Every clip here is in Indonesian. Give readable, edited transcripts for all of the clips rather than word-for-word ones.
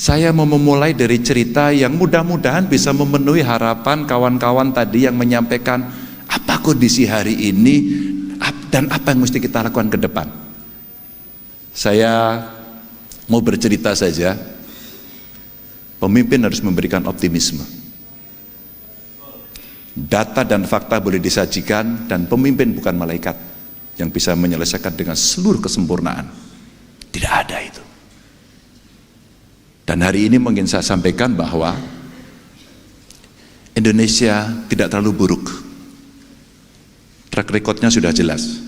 Saya mau memulai dari cerita yang mudah-mudahan bisa memenuhi harapan kawan-kawan tadi yang menyampaikan apa kondisi hari ini dan apa yang mesti kita lakukan ke depan. Saya mau bercerita saja, pemimpin harus memberikan optimisme. Data dan fakta boleh disajikan dan pemimpin bukan malaikat yang bisa menyelesaikan dengan seluruh kesempurnaan. Tidak ada itu. Dan hari ini mungkin saya sampaikan bahwa Indonesia tidak terlalu buruk. Track recordnya sudah jelas.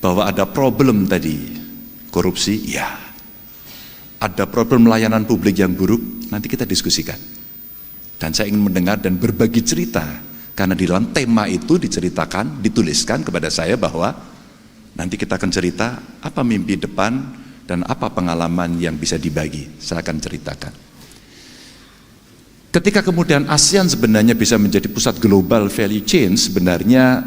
Bahwa ada problem tadi, korupsi, ya. Ada problem layanan publik yang buruk, nanti kita diskusikan. Dan saya ingin mendengar dan berbagi cerita. Karena di dalam tema itu diceritakan, dituliskan kepada saya bahwa nanti kita akan cerita apa mimpi depan dan apa pengalaman yang bisa dibagi. Saya akan ceritakan. Ketika kemudian ASEAN sebenarnya bisa menjadi pusat global value chain, sebenarnya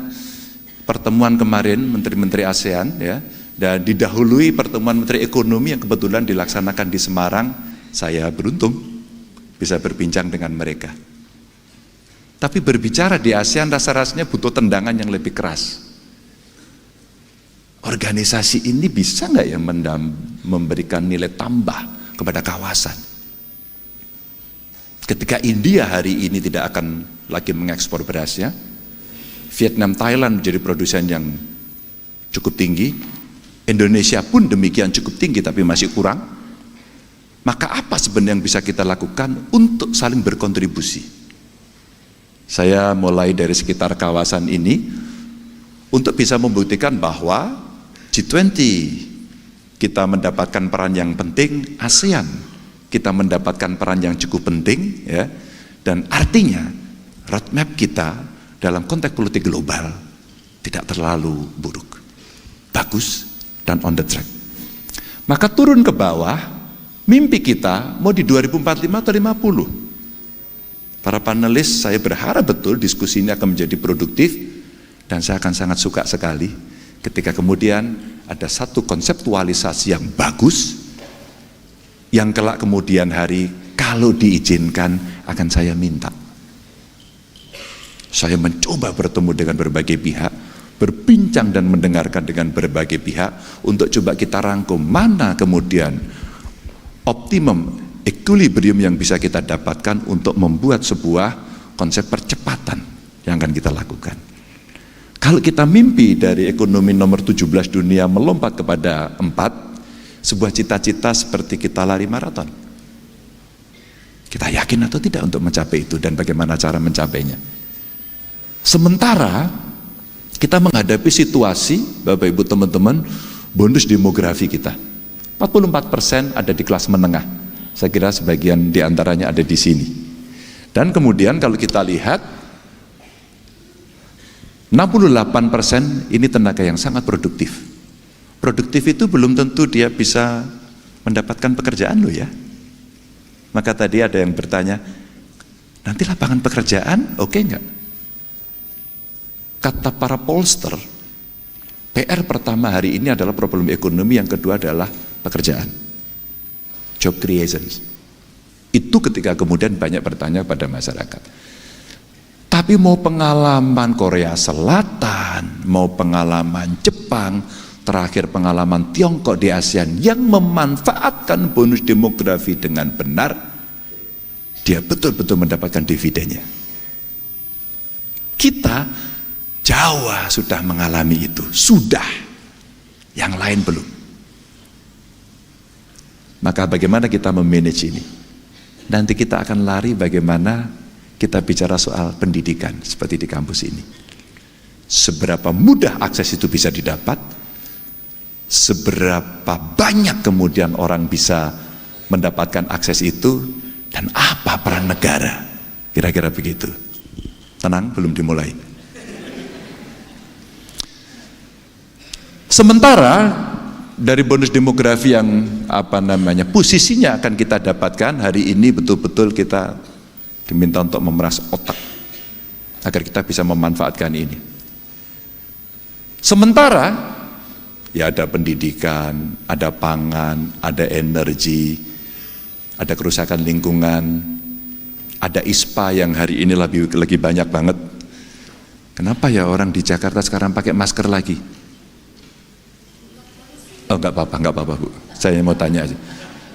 pertemuan kemarin menteri-menteri ASEAN ya, dan didahului pertemuan menteri ekonomi yang kebetulan dilaksanakan di Semarang, saya beruntung bisa berbincang dengan mereka. Tapi berbicara di ASEAN rasa-rasanya butuh tendangan yang lebih keras. Organisasi ini bisa nggak ya memberikan nilai tambah kepada kawasan? Ketika India hari ini tidak akan lagi mengekspor berasnya, Vietnam, Thailand menjadi produsen yang cukup tinggi, Indonesia pun demikian cukup tinggi tapi masih kurang, maka apa sebenarnya yang bisa kita lakukan untuk saling berkontribusi? Saya mulai dari sekitar kawasan ini untuk bisa membuktikan bahwa G20 kita mendapatkan peran yang penting, ASEAN kita mendapatkan peran yang cukup penting ya, dan artinya roadmap kita dalam konteks politik global tidak terlalu buruk, bagus dan on the track. Maka turun ke bawah, mimpi kita mau di 2045 atau 50. Para panelis, saya berharap betul diskusi ini akan menjadi produktif dan saya akan sangat suka sekali ketika kemudian ada satu konseptualisasi yang bagus yang kelak kemudian hari kalau diizinkan akan saya minta. Saya mencoba bertemu dengan berbagai pihak, berbincang dan mendengarkan dengan berbagai pihak untuk coba kita rangkum mana kemudian optimum equilibrium yang bisa kita dapatkan untuk membuat sebuah konsep percepatan yang akan kita lakukan. Kalau kita mimpi dari ekonomi nomor 17 dunia melompat kepada 4, sebuah cita-cita seperti kita lari maraton. Kita yakin atau tidak untuk mencapai itu dan bagaimana cara mencapainya? Sementara kita menghadapi situasi, Bapak Ibu teman-teman, bonus demografi kita. 44% ada di kelas menengah. Saya kira sebagian diantaranya ada di sini. Dan kemudian kalau kita lihat 68% ini tenaga yang sangat produktif. Produktif itu belum tentu dia bisa mendapatkan pekerjaan loh ya. Maka tadi ada yang bertanya, nanti lapangan pekerjaan oke enggak? Kata para pollster, PR pertama hari ini adalah problem ekonomi, yang kedua adalah pekerjaan. Job creations. Itu ketika kemudian banyak bertanya pada masyarakat. Tapi mau pengalaman Korea Selatan, mau pengalaman Jepang, terakhir pengalaman Tiongkok di ASEAN yang memanfaatkan bonus demografi dengan benar, dia betul-betul mendapatkan dividennya. Kita, Jawa sudah mengalami itu, sudah, yang lain belum. Maka bagaimana kita memanage ini? Nanti kita akan lari bagaimana kita bicara soal pendidikan seperti di kampus ini. Seberapa mudah akses itu bisa didapat, seberapa banyak kemudian orang bisa mendapatkan akses itu, dan apa peran negara, kira-kira begitu. Tenang, belum dimulai. Sementara dari bonus demografi yang posisinya akan kita dapatkan hari ini, betul-betul kita diminta untuk memeras otak agar kita bisa memanfaatkan ini. Sementara ya ada pendidikan, ada pangan, ada energi, ada kerusakan lingkungan, ada ISPA yang hari ini lagi banyak banget. Kenapa ya orang di Jakarta sekarang pakai masker lagi? Oh enggak apa-apa Bu. Saya mau tanya aja.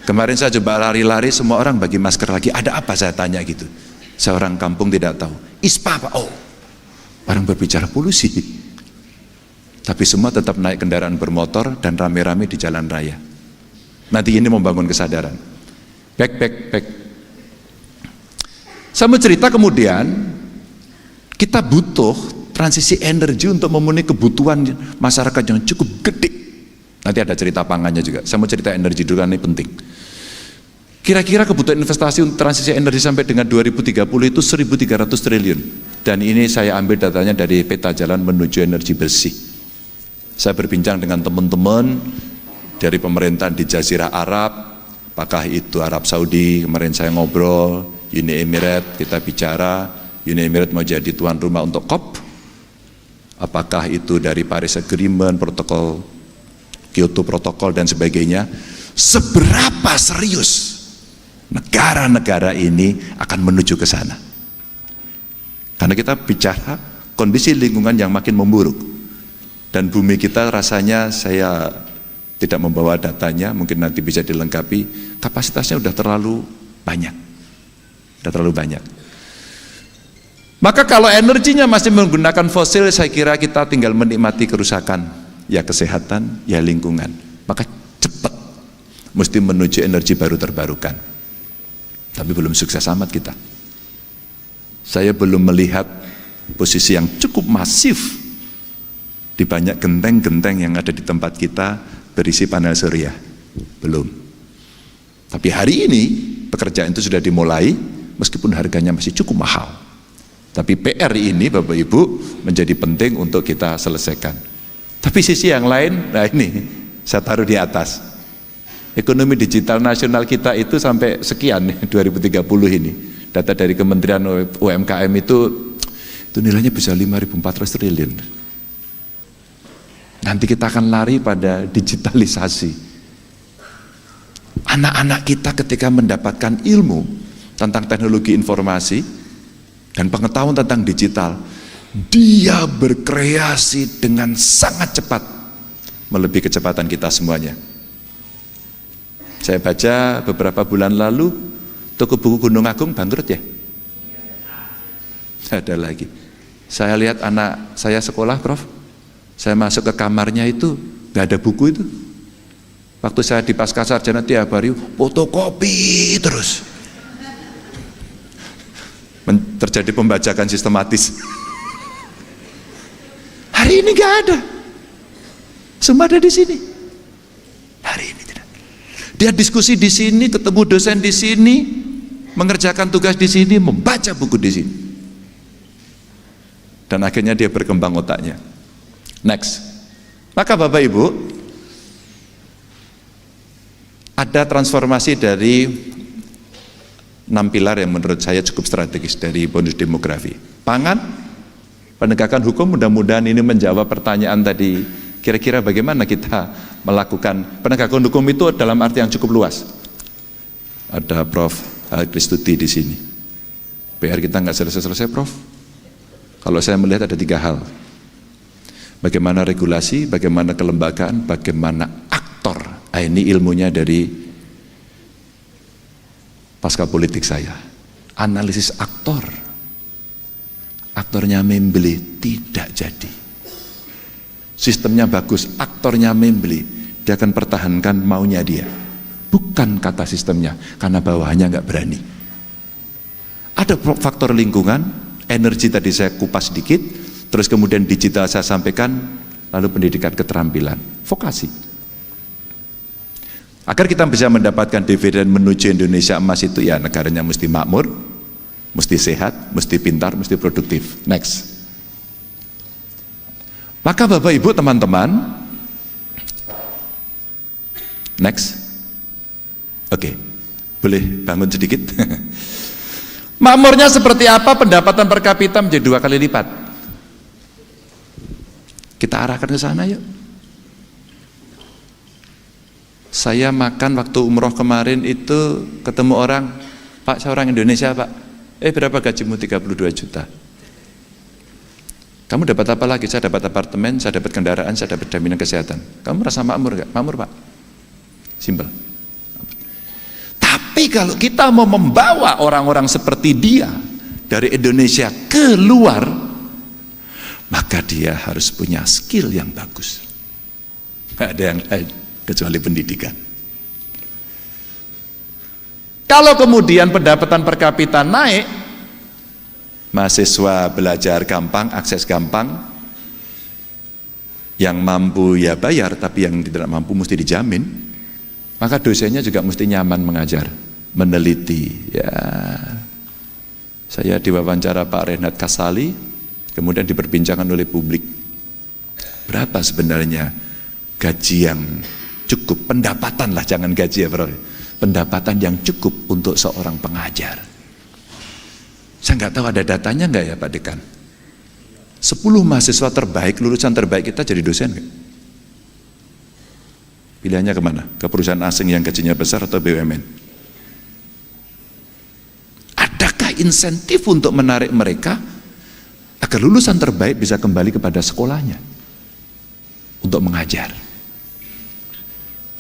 Kemarin saya coba lari-lari, semua orang bagi masker lagi. Ada apa saya tanya gitu? Seorang kampung tidak tahu. ISPA apa? Oh, orang berbicara polusi. Tapi semua tetap naik kendaraan bermotor dan rame-rame di jalan raya. Nanti ini membangun kesadaran. Back. Saya mau cerita kemudian, kita butuh transisi energi untuk memenuhi kebutuhan masyarakat yang cukup gede. Nanti ada cerita pangannya juga. Saya mau cerita energi dulu, ini penting. Kira-kira kebutuhan investasi untuk transisi energi sampai dengan 2030 itu 1.300 triliun. Dan ini saya ambil datanya dari peta jalan menuju energi bersih. Saya berbincang dengan teman-teman dari pemerintahan di Jazirah Arab, apakah itu Arab Saudi, kemarin saya ngobrol, Uni Emirat, kita bicara, Uni Emirat mau jadi tuan rumah untuk COP, apakah itu dari Paris Agreement, protokol Kyoto Protokol dan sebagainya. Seberapa serius negara-negara ini akan menuju ke sana? Karena kita bicara kondisi lingkungan yang makin memburuk dan bumi kita rasanya, saya tidak membawa datanya, mungkin nanti bisa dilengkapi, kapasitasnya udah terlalu banyak. Maka kalau energinya masih menggunakan fosil, saya kira kita tinggal menikmati kerusakan, ya kesehatan, ya lingkungan. Maka cepat mesti menuju energi baru terbarukan. Tapi belum sukses amat kita. Saya belum melihat posisi yang cukup masif di banyak genteng-genteng yang ada di tempat kita berisi panel surya. Belum. Tapi hari ini pekerjaan itu sudah dimulai, meskipun harganya masih cukup mahal. Tapi PR ini Bapak Ibu menjadi penting untuk kita selesaikan. Tapi sisi yang lain, nah ini saya taruh di atas. Ekonomi digital nasional kita itu sampai sekian 2030 ini. Data dari Kementerian UMKM itu nilainya bisa 5.400 triliun. Nanti kita akan lari pada digitalisasi. Anak-anak kita ketika mendapatkan ilmu tentang teknologi informasi dan pengetahuan tentang digital, dia berkreasi dengan sangat cepat, melebihi kecepatan kita semuanya. Saya baca beberapa bulan lalu, toko buku Gunung Agung bangkrut ya? Ada lagi. Saya lihat anak saya sekolah, Prof. Saya masuk ke kamarnya itu, gak ada buku itu. Waktu saya di Pascasarjana tiap hari, fotokopi terus. Terjadi pembajakan sistematis. Hari ini gak ada. Semua ada di sini. Hari ini tidak. Dia diskusi di sini, ketemu dosen di sini, mengerjakan tugas di sini, membaca buku di sini. Dan akhirnya dia berkembang otaknya. Next. Maka Bapak Ibu, ada transformasi dari 6 pilar yang menurut saya cukup strategis dari bonus demografi. Pangan, penegakan hukum, mudah-mudahan ini menjawab pertanyaan tadi. Kira-kira bagaimana kita melakukan penegakan hukum itu dalam arti yang cukup luas. Ada Prof. Kristuti di sini. PR kita nggak selesai-selesai, Prof. Kalau saya melihat ada 3 hal. Bagaimana regulasi, bagaimana kelembagaan, bagaimana aktor. Ini ilmunya dari pasca politik saya. Analisis aktor. Aktornya membeli, tidak jadi. Sistemnya bagus, aktornya membeli, dia akan pertahankan maunya dia. Bukan kata sistemnya, karena bawahannya nggak berani. Ada faktor lingkungan, energi tadi saya kupas sedikit, terus kemudian digital saya sampaikan, lalu pendidikan keterampilan, vokasi. Agar kita bisa mendapatkan dividen menuju Indonesia emas itu, ya negaranya mesti makmur, mesti sehat, mesti pintar, mesti produktif. Next. Maka Bapak Ibu teman-teman, next. Oke, boleh bangun sedikit. Makmurnya seperti apa? Pendapatan per kapita menjadi 2 kali lipat. Kita arahkan ke sana yuk. Saya makan waktu umroh kemarin itu ketemu orang, Pak saya orang Indonesia Pak, berapa gajimu? 32 juta. Kamu dapat apa lagi? Saya dapat apartemen, saya dapat kendaraan, saya dapat jaminan kesehatan. Kamu merasa makmur gak? Makmur Pak. Simpel. Tapi kalau kita mau membawa orang-orang seperti dia dari Indonesia keluar, maka dia harus punya skill yang bagus. Gak ada yang lain kecuali pendidikan. Kalau kemudian pendapatan per kapita naik, mahasiswa belajar gampang, akses gampang, yang mampu ya bayar, tapi yang tidak mampu mesti dijamin, maka dosennya juga mesti nyaman mengajar, meneliti. Ya, saya diwawancara Pak Renat Kasali, kemudian diperbincangkan oleh publik, berapa sebenarnya gaji yang cukup, pendapatan lah, jangan gaji ya bro, pendapatan yang cukup untuk seorang pengajar. Saya nggak tahu ada datanya nggak ya Pak Dekan. 10 mahasiswa terbaik, lulusan terbaik kita jadi dosen nggak? Pilihannya kemana? Ke perusahaan asing yang gajinya besar atau BUMN? Adakah insentif untuk menarik mereka agar lulusan terbaik bisa kembali kepada sekolahnya untuk mengajar?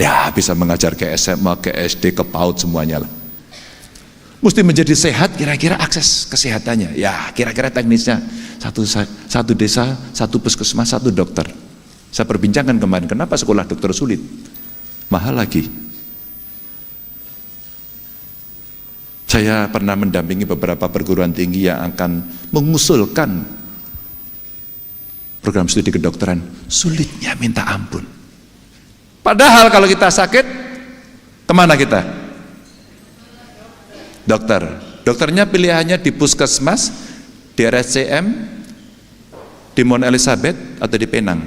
Ya bisa mengajar ke SMA, ke SD, ke PAUD semuanya lah. Mesti menjadi sehat, kira-kira akses kesehatannya, ya kira-kira teknisnya, satu desa, satu puskesmas, satu dokter. Saya perbincangkan kemarin, kenapa sekolah dokter sulit? Mahal lagi. Saya pernah mendampingi beberapa perguruan tinggi yang akan mengusulkan program studi kedokteran, sulitnya minta ampun. Padahal kalau kita sakit, kemana kita? Dokter. Dokternya pilihannya di puskesmas, di RSCM, di Mount Elizabeth, atau di Penang.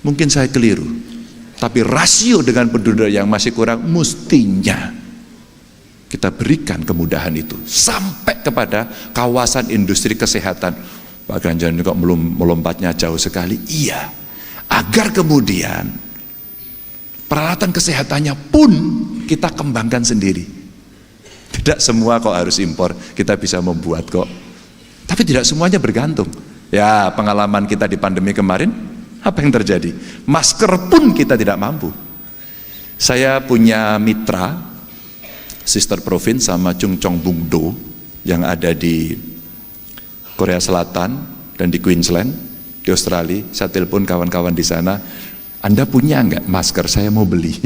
Mungkin saya keliru, tapi rasio dengan penduduk yang masih kurang, mestinya kita berikan kemudahan itu sampai kepada kawasan industri kesehatan. Pak Ganjar ini kok belum melompatnya jauh sekali? Iya, agar kemudian peralatan kesehatannya pun kita kembangkan sendiri. Tidak semua kok harus impor, kita bisa membuat kok. Tapi tidak semuanya bergantung. Ya pengalaman kita di pandemi kemarin, apa yang terjadi? Masker pun kita tidak mampu. Saya punya mitra, Sister Province sama Chung Chong Bung Do yang ada di Korea Selatan dan di Queensland, di Australia. Saya telepon kawan-kawan di sana, Anda punya enggak masker? Saya mau beli.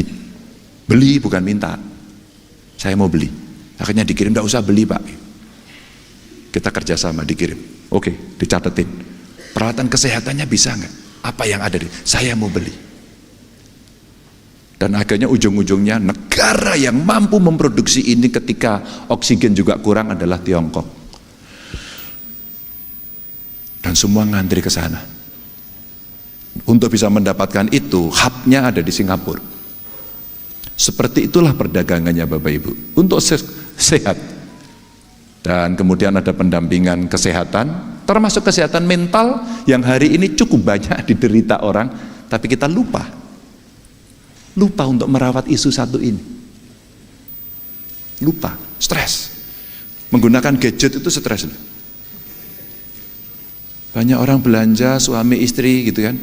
Beli bukan minta. Saya mau beli. Akhirnya dikirim, enggak usah beli Pak. Kita kerjasama dikirim. Oke, dicatetin. Peralatan kesehatannya bisa enggak? Apa yang ada di? Saya mau beli. Dan akhirnya ujung-ujungnya negara yang mampu memproduksi ini ketika oksigen juga kurang adalah Tiongkok. Dan semua ngantri ke sana. Untuk bisa mendapatkan itu, hubnya ada di Singapura. Seperti itulah perdagangannya Bapak Ibu, untuk sehat. Dan kemudian ada pendampingan kesehatan, termasuk kesehatan mental yang hari ini cukup banyak diderita orang, tapi kita lupa untuk merawat isu satu ini. Lupa, stres. Menggunakan gadget itu stres. Banyak orang belanja suami istri gitu kan,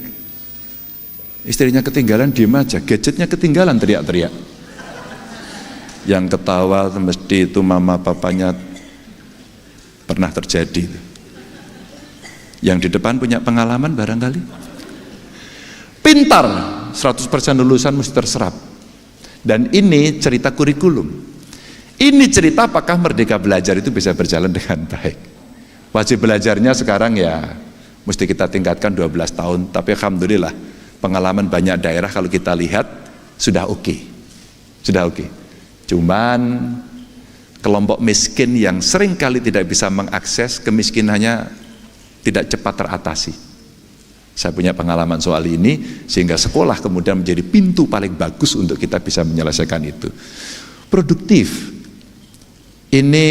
istrinya ketinggalan diem aja, gadgetnya ketinggalan teriak-teriak. Yang ketawa mesti itu mama papanya, pernah terjadi. Yang di depan punya pengalaman barangkali. Pintar, 100% lulusan mesti terserap. Dan ini cerita kurikulum. Ini cerita apakah Merdeka Belajar itu bisa berjalan dengan baik. Wajib belajarnya sekarang ya mesti kita tingkatkan 12 tahun, tapi alhamdulillah pengalaman banyak daerah kalau kita lihat sudah oke. Sudah oke. Cuman kelompok miskin yang seringkali tidak bisa mengakses kemiskinannya tidak cepat teratasi. Saya punya pengalaman soal ini, sehingga sekolah kemudian menjadi pintu paling bagus untuk kita bisa menyelesaikan itu. Produktif. Ini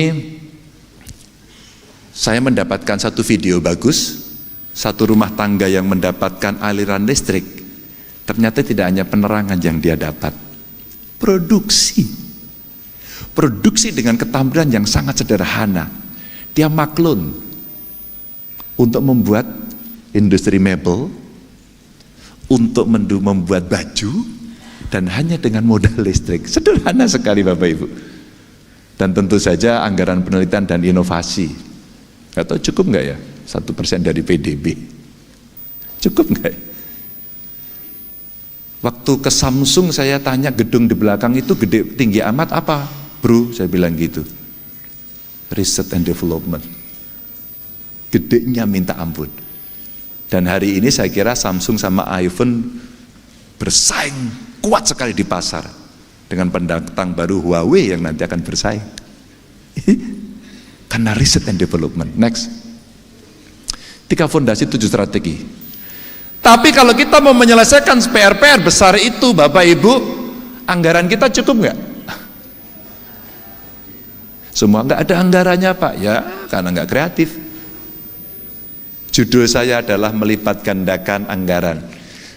saya mendapatkan satu video bagus, satu rumah tangga yang mendapatkan aliran listrik, ternyata tidak hanya penerangan yang dia dapat, produksi dengan keterampilan yang sangat sederhana. Dia maklun untuk membuat industri mebel, untuk membuat baju, dan hanya dengan modal listrik. Sederhana sekali Bapak Ibu. Dan tentu saja anggaran penelitian dan inovasi. Atau cukup nggak ya? 1% dari PDB. Cukup nggak ya? Waktu ke Samsung saya tanya gedung di belakang itu gede tinggi amat apa? Bro, saya bilang gitu. Research and Development. Gedenya minta ampun. Dan hari ini saya kira Samsung sama iPhone bersaing kuat sekali di pasar. Dengan pendatang baru Huawei yang nanti akan bersaing. Karena Research and Development. Next. 3 fondasi 7 strategi. Tapi kalau kita mau menyelesaikan PR-PR besar itu Bapak Ibu, anggaran kita cukup nggak? Semua nggak ada anggarannya Pak, ya karena nggak kreatif. Judul saya adalah melipat gandakan anggaran.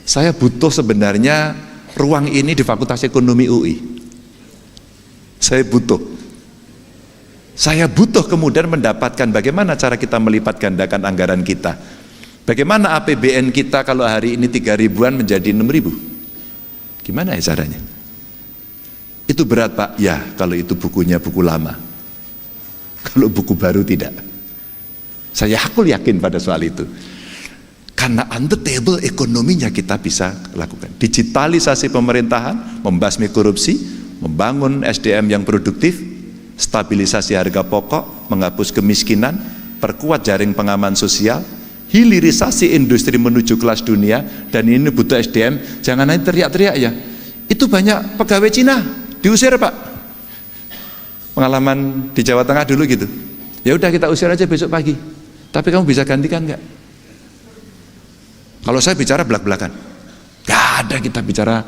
Saya butuh sebenarnya ruang ini di Fakultas Ekonomi UI. Saya butuh kemudian mendapatkan bagaimana cara kita melipat gandakan anggaran kita. Bagaimana APBN kita kalau hari ini 3 ribuan menjadi 6 ribu. Gimana ya caranya? Itu berat Pak, ya kalau itu bukunya buku lama. Kalau buku baru tidak. Saya yakin pada soal itu. Karena on the table ekonominya kita bisa lakukan. Digitalisasi pemerintahan, membasmi korupsi, membangun SDM yang produktif, stabilisasi harga pokok, menghapus kemiskinan, perkuat jaring pengaman sosial, hilirisasi industri menuju kelas dunia, dan ini butuh SDM, jangan hanya teriak-teriak ya. Itu banyak pegawai Cina, diusir Pak. Pengalaman di Jawa Tengah dulu gitu. Ya udah kita usir aja besok pagi. Tapi kamu bisa gantikan nggak? Kalau saya bicara belak-belakan, nggak ada kita bicara.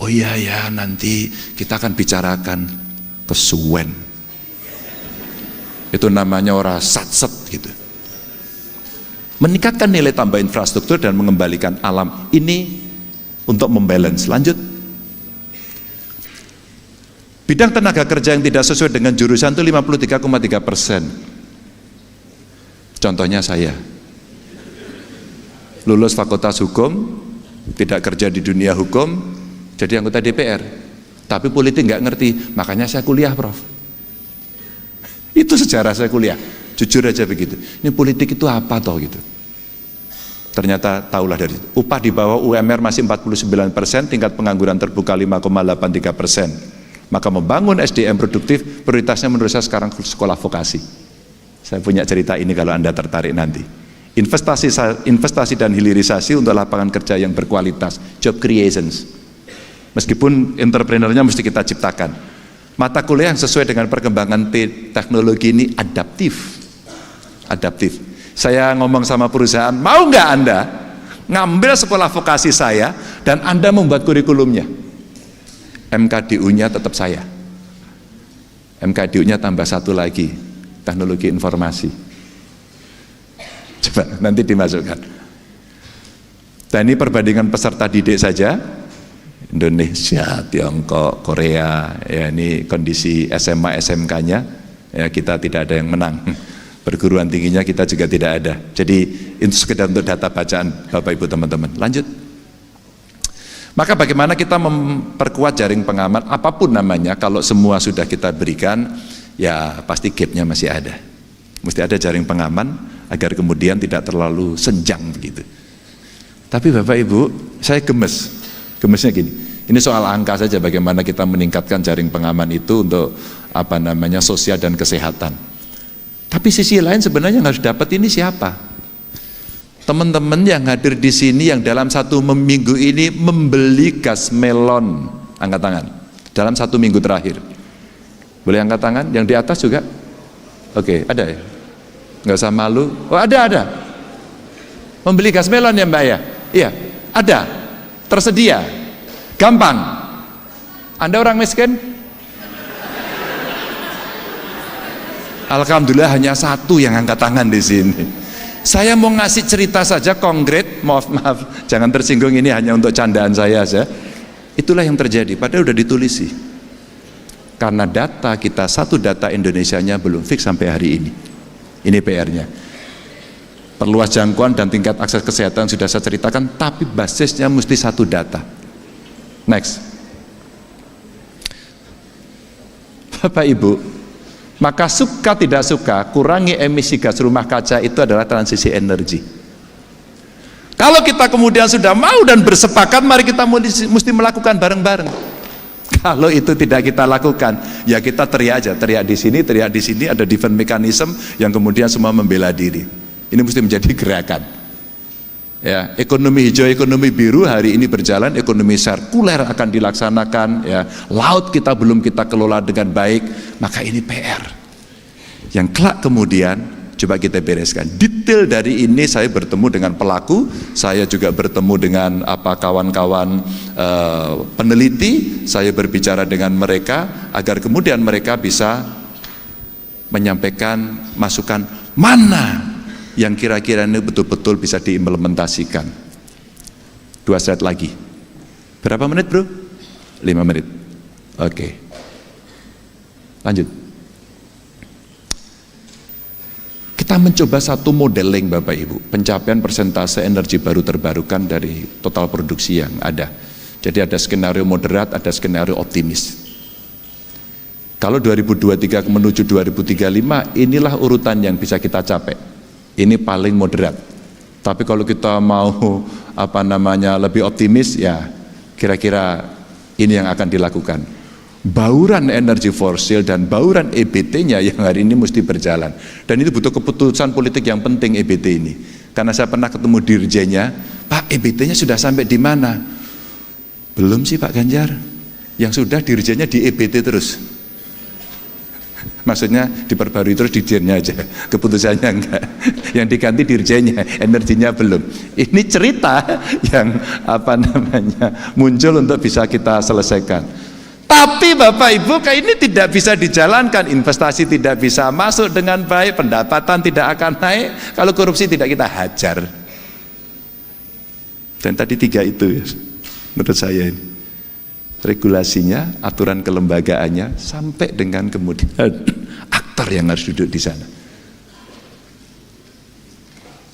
Oh iya ya nanti kita akan bicarakan kesuwen. Itu namanya orang sat-set gitu. Meningkatkan nilai tambah infrastruktur dan mengembalikan alam ini untuk membalance. Lanjut. Bidang tenaga kerja yang tidak sesuai dengan jurusan itu 53,3%. Contohnya saya. Lulus fakultas hukum, tidak kerja di dunia hukum, jadi anggota DPR. Tapi politik nggak ngerti, makanya saya kuliah Prof. Itu sejarah saya kuliah, jujur aja begitu. Ini politik itu apa toh gitu. Ternyata tahulah dari itu. Upah di bawah UMR masih 49%, tingkat pengangguran terbuka 5,83%. Maka membangun SDM produktif, prioritasnya menurut saya sekarang sekolah vokasi. Saya punya cerita ini kalau Anda tertarik nanti. Investasi dan hilirisasi untuk lapangan kerja yang berkualitas, job creations. Meskipun entrepreneurnya mesti kita ciptakan. Mata kuliah yang sesuai dengan perkembangan teknologi ini adaptif. Saya ngomong sama perusahaan, mau nggak Anda ngambil sekolah vokasi saya dan Anda membuat kurikulumnya? MKDU-nya tetap saya. MKDU-nya tambah satu lagi, teknologi informasi. Coba nanti dimasukkan. Dan ini perbandingan peserta didik saja. Indonesia, Tiongkok, Korea, ya ini kondisi SMA, SMK-nya, ya kita tidak ada yang menang. Perguruan tingginya kita juga tidak ada. Jadi itu sekedar untuk data bacaan Bapak Ibu teman-teman. Lanjut. Maka bagaimana kita memperkuat jaring pengaman apapun namanya, kalau semua sudah kita berikan, ya pasti gapnya masih ada. Mesti ada jaring pengaman agar kemudian tidak terlalu senjang begitu. Tapi Bapak Ibu, saya gemesnya gini. Ini soal angka saja, bagaimana kita meningkatkan jaring pengaman itu untuk sosial dan kesehatan. Tapi sisi lain sebenarnya yang harus dapat ini siapa? Teman-teman yang hadir di sini yang dalam 1 minggu ini membeli gas melon, angkat tangan. Dalam 1 minggu terakhir. Boleh angkat tangan? Yang di atas juga? Oke, ada ya? Nggak usah malu. Oh ada. Membeli gas melon ya Mbak ya? Iya, ada. Tersedia. Gampang. Anda orang miskin? Alhamdulillah hanya 1 yang angkat tangan di sini. Saya mau ngasih cerita saja konkret, maaf, jangan tersinggung, ini hanya untuk candaan saya saja. Itulah yang terjadi, padahal udah ditulisi. Karena data kita, satu data Indonesianya belum fix sampai hari ini. Ini PR-nya. Perluas jangkauan dan tingkat akses kesehatan sudah saya ceritakan, tapi basisnya mesti satu data. Next. Bapak Ibu, maka suka tidak suka, kurangi emisi gas rumah kaca itu adalah transisi energi. Kalau kita kemudian sudah mau dan bersepakat, mari kita mesti melakukan bareng-bareng. Kalau itu tidak kita lakukan, ya kita teriak aja, teriak di sini, ada defense mechanism yang kemudian semua membela diri. Ini mesti menjadi gerakan. Ya, ekonomi hijau, ekonomi biru hari ini berjalan, ekonomi sirkuler akan dilaksanakan, ya. Laut kita belum kita kelola dengan baik, maka ini PR. Yang kelak kemudian coba kita bereskan. Detail dari ini saya bertemu dengan pelaku, saya juga bertemu dengan kawan-kawan peneliti, saya berbicara dengan mereka agar kemudian mereka bisa menyampaikan masukan mana yang kira-kira ini betul-betul bisa diimplementasikan. 2 slide lagi. Berapa menit bro? 5 menit. Oke. Lanjut. Kita mencoba satu modeling Bapak Ibu, pencapaian persentase energi baru terbarukan dari total produksi yang ada. Jadi ada skenario moderat, ada skenario optimis. Kalau 2023 menuju 2035, inilah urutan yang bisa kita capai. Ini paling moderat. Tapi kalau kita mau lebih optimis, ya kira-kira ini yang akan dilakukan. Bauran energi fosil dan bauran EBT-nya yang hari ini mesti berjalan. Dan itu butuh keputusan politik yang penting EBT ini. Karena saya pernah ketemu dirjennya, Pak, EBT-nya sudah sampai di mana? Belum sih Pak Ganjar. Yang sudah dirjennya di EBT terus. Maksudnya diperbarui terus dirjennya aja, keputusannya enggak. Yang diganti dirjennya, energinya belum. Ini cerita yang muncul untuk bisa kita selesaikan. Tapi Bapak Ibu, kayak ini tidak bisa dijalankan, investasi tidak bisa masuk dengan baik, pendapatan tidak akan naik kalau korupsi tidak kita hajar. Dan tadi 3 itu ya, menurut saya ini. Regulasinya, aturan kelembagaannya, sampai dengan kemudian aktor yang harus duduk di sana.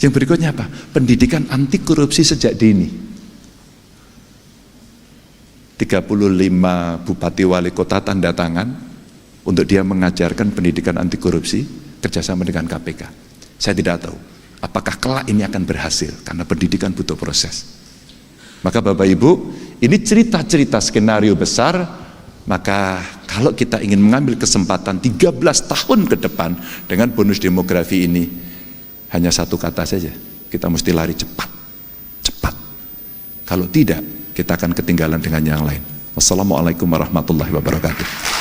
Yang berikutnya apa? Pendidikan anti korupsi sejak dini. 35 bupati wali kota tanda tangan untuk dia mengajarkan pendidikan anti korupsi kerjasama dengan KPK. Saya tidak tahu apakah kelak ini akan berhasil, karena pendidikan butuh proses. Maka Bapak Ibu, ini cerita-cerita skenario besar. Maka kalau kita ingin mengambil kesempatan 13 tahun ke depan dengan bonus demografi ini, hanya satu kata saja, kita mesti lari cepat. Cepat. Kalau tidak, kita akan ketinggalan dengan yang lain. Wassalamualaikum warahmatullahi wabarakatuh.